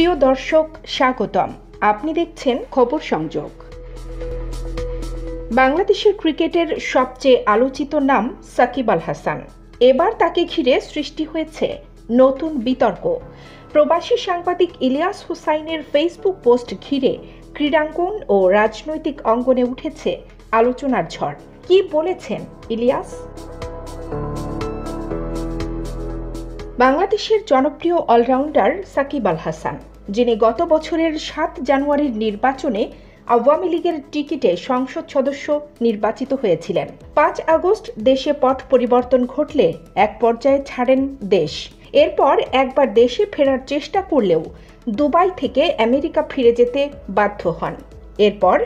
প্রিয় দর্শক, স্বাগতম। আপনি দেখছেন খবর সংযোগ। বাংলাদেশের ক্রিকেটের সবচেয়ে আলোচিত নাম সাকিব আল হাসান। এবার তাকে ঘিরে সৃষ্টি হয়েছে নতুন বিতর্ক। প্রবাসী সাংবাদিক ইলিয়াস হুসাইনের ফেসবুক পোস্ট ঘিরে ক্রীড়াঙ্গন ও রাজনৈতিক অঙ্গনে উঠেছে আলোচনার ঝড়। কি বলেছেন ইলিয়াস? বাংলাদেশের জনপ্রিয় অলরাউন্ডার সাকিব আল হাসান, যিনি গত বছরের 7 জানুয়ারির নির্বাচনে আওয়ামী লীগের টিকিটে সংসদ সদস্য নির্বাচিত হয়েছিলেন। 5 আগস্ট দেশে পট পরিবর্তন ঘটলে এক পর্যায়ে ছাড়েন দেশ। এরপর একবার দেশে ফেরার চেষ্টা করলেও দুবাই থেকে আমেরিকা ফিরে যেতে বাধ্য হন। এরপর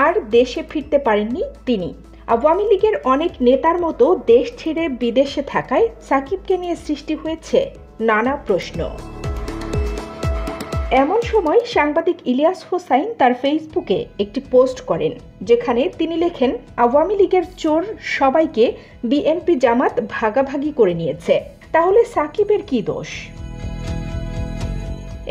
আর দেশে ফিরতে পারেননি তিনি। আওয়ামী লীগের অনেক নেতার মতো দেশ ছেড়ে বিদেশে থাকায় সাকিবকে নিয়ে সৃষ্টি হয়েছে নানা প্রশ্ন। এমন সময় সাংবাদিক ইলিয়াস হুসাইন তার ফেসবুকে একটি পোস্ট করেন, যেখানে তিনি লেখেন, আওয়ামী লীগের চোর সবাইকে বিএনপি জামাত ভাগাভাগি করে নিয়েছে, তাহলে সাকিবের কি দোষ?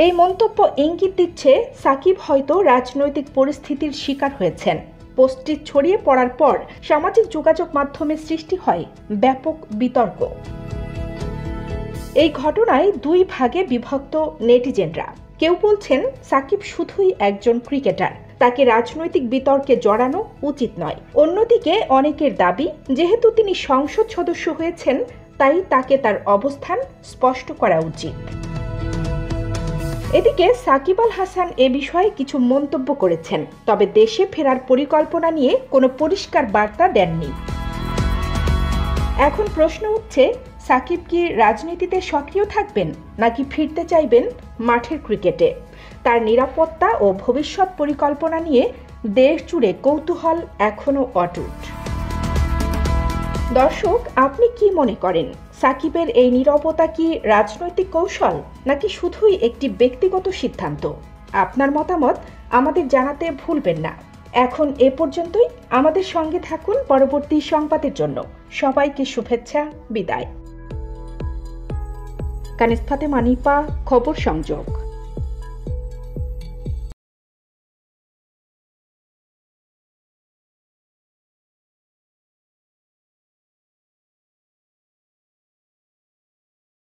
এই মন্তব্য ইঙ্গিত দিচ্ছে সাকিব হয়তো রাজনৈতিক পরিস্থিতির শিকার হয়েছেন। পোস্টটি ছড়িয়ে পড়ার পর সামাজিক যোগাযোগ মাধ্যমে সৃষ্টি হয় ব্যাপক বিতর্ক। এই ঘটনায় 2 ভাগে বিভক্ত নেটিজেনরা। কেউ বলছেন সাকিব শুধুই একজন ক্রিকেটার, তাকে রাজনৈতিক বিতর্কে জড়ানো উচিত নয়। অন্যদিকে অনেকের দাবি, যেহেতু তিনি সংসদ সদস্য হয়েছেন, তাই তাকে তার অবস্থান স্পষ্ট করা উচিত। এদিকে সাকিব আল হাসান এ বিষয়ে কিছু মন্তব্য করেছেন, তবে দেশে ফেরার পরিকল্পনা নিয়ে কোনো পরিষ্কার বার্তা দেননি। এখন প্রশ্ন উঠছে, সাকিব কি রাজনীতিতে সক্রিয় থাকবেন নাকি ফিরতে চাইবেন মাঠের ক্রিকেটে? তার নিরাপত্তা ও ভবিষ্যৎ পরিকল্পনা নিয়ে দেশ জুড়ে কৌতূহল এখনো অটুট। দর্শক, আপনি কি মনে করেন? সাকিবের এই নীরবতা কি রাজনৈতিক কৌশল নাকি শুধুই একটি ব্যক্তিগত সিদ্ধান্ত? আপনার মতামত আমাদের জানাতে ভুলবেন না। এখন এ পর্যন্তই। আমাদের সঙ্গে থাকুন পরবর্তী সংবাদের জন্য। সবাইকে শুভেচ্ছা, বিদায়। কানিস ফাতেমা নিপা, খবর সংযোগ।